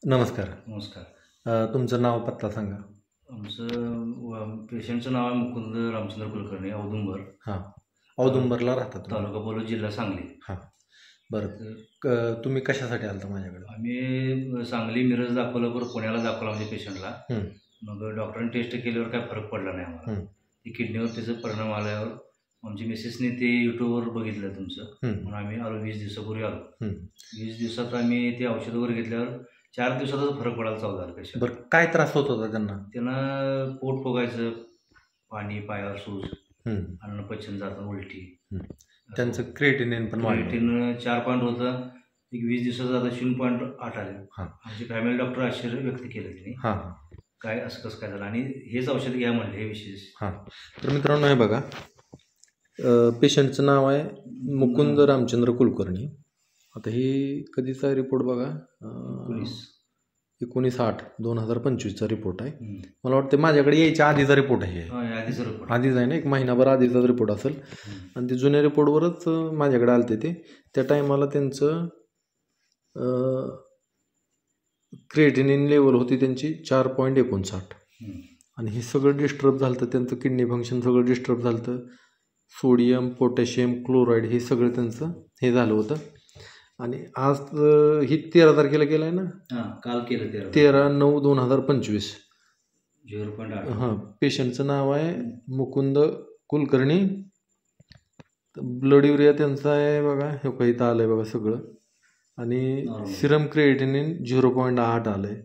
नमस्कार. नमस्कार. तुमचं नाव पत्ता सांगा. पेशंटचं नाव आहे मुकुंद रामचंद्र कुलकर्णी, औदुंबर. हां, औदुंबरला राहता तुम्ही? तालुका बोलू, जिल्हा सांगली. हां, बरं. तुम्ही कशासाठी आलता माझ्याकडे? आम्ही सांगली मिरज दाखवलं, बरं पुण्याला दाखवलं आमच्या पेशंटला. मग डॉक्टरांनी टेस्ट केल्यावर काय फरक पडला नाही आम्हाला. ती किडनीवर त्याचा परिणाम आल्यावर आमच्या मिसेसने ते यूट्यूबवर बघितलं तुमचं, म्हणून आम्ही आलो. 20 दिवसापूर्वी आलो. 20 दिवसात आम्ही ते औषध वगैरे घेतल्यावर 4 दिवसातच फरक पडायला चालू झाला पेशंट. बरं, काय त्रास होत होता त्यांना पोट फुगायचं, पाणी, पायावर सूज, अन्न पचन जातं, उलटी. त्यांचं क्रिएटिनिन पण क्रिएटिन 4 पॉईंट होतं. एक 20 दिवसाचं आता 0.8 आले. आमचे फॅमिली डॉक्टर आश्चर्य व्यक्त केलं त्यांनी, काय असं कसं काय झालं, आणि हेच औषध घ्या म्हणले, हे विशेष. तर मित्रांनो, हे बघा, पेशंटचं नाव आहे मुकुंद रामचंद्र कुलकर्णी. आता ही कधीचा रिपोर्ट बघा, 19/8/2025चा रिपोर्ट आहे. मला वाटतं माझ्याकडे यायच्या आधीचा रिपोर्ट आहे. आधीच आहे ना, 1 महिनाभर आधीचा रिपोर्ट असेल. आणि ते जुन्या रिपोर्टवरच माझ्याकडे आलते ते. त्या टायमाला त्यांचं क्रिएटिनिन लेवल होती त्यांची 4.59. आणि हे सगळं डिस्टर्ब झालं होतं, त्यांचं किडनी फंक्शन सगळं डिस्टर्ब झालं होतं. सोडियम, पोटॅशियम, क्लोराईड हे सगळं त्यांचं हे झालं होतं. आणि आज ही 13 तारखेला केलं आहे ना, काल केलं 13/9/2025. 0.8. हां, पेशंटचं नाव आहे मुकुंद कुलकर्णी. ब्लड युरिया त्यांचा आहे बघा, हे काही इथं आलं आहे बघा सगळं. आणि सिरम क्रिएटिनिन 0.8 आलं आहे.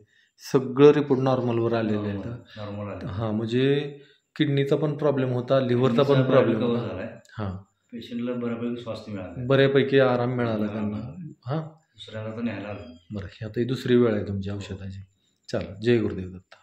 सगळं रिपोर्ट नॉर्मलवर आलेले आहेत. हां, म्हणजे किडनीचा पण प्रॉब्लेम होता, लिव्हरचा पण प्रॉब्लेम होता. हां, पेशंटला बऱ्यापैकी स्वास्थ्य मिळालं, बऱ्यापैकी आराम मिळाला त्यांना. हां, दुसऱ्यांदा तर न्यायला आलं. बरं, ही आता ही दुसरी वेळ आहे तुमच्या औषधाची. चला, जय गुरुदेव दत्त.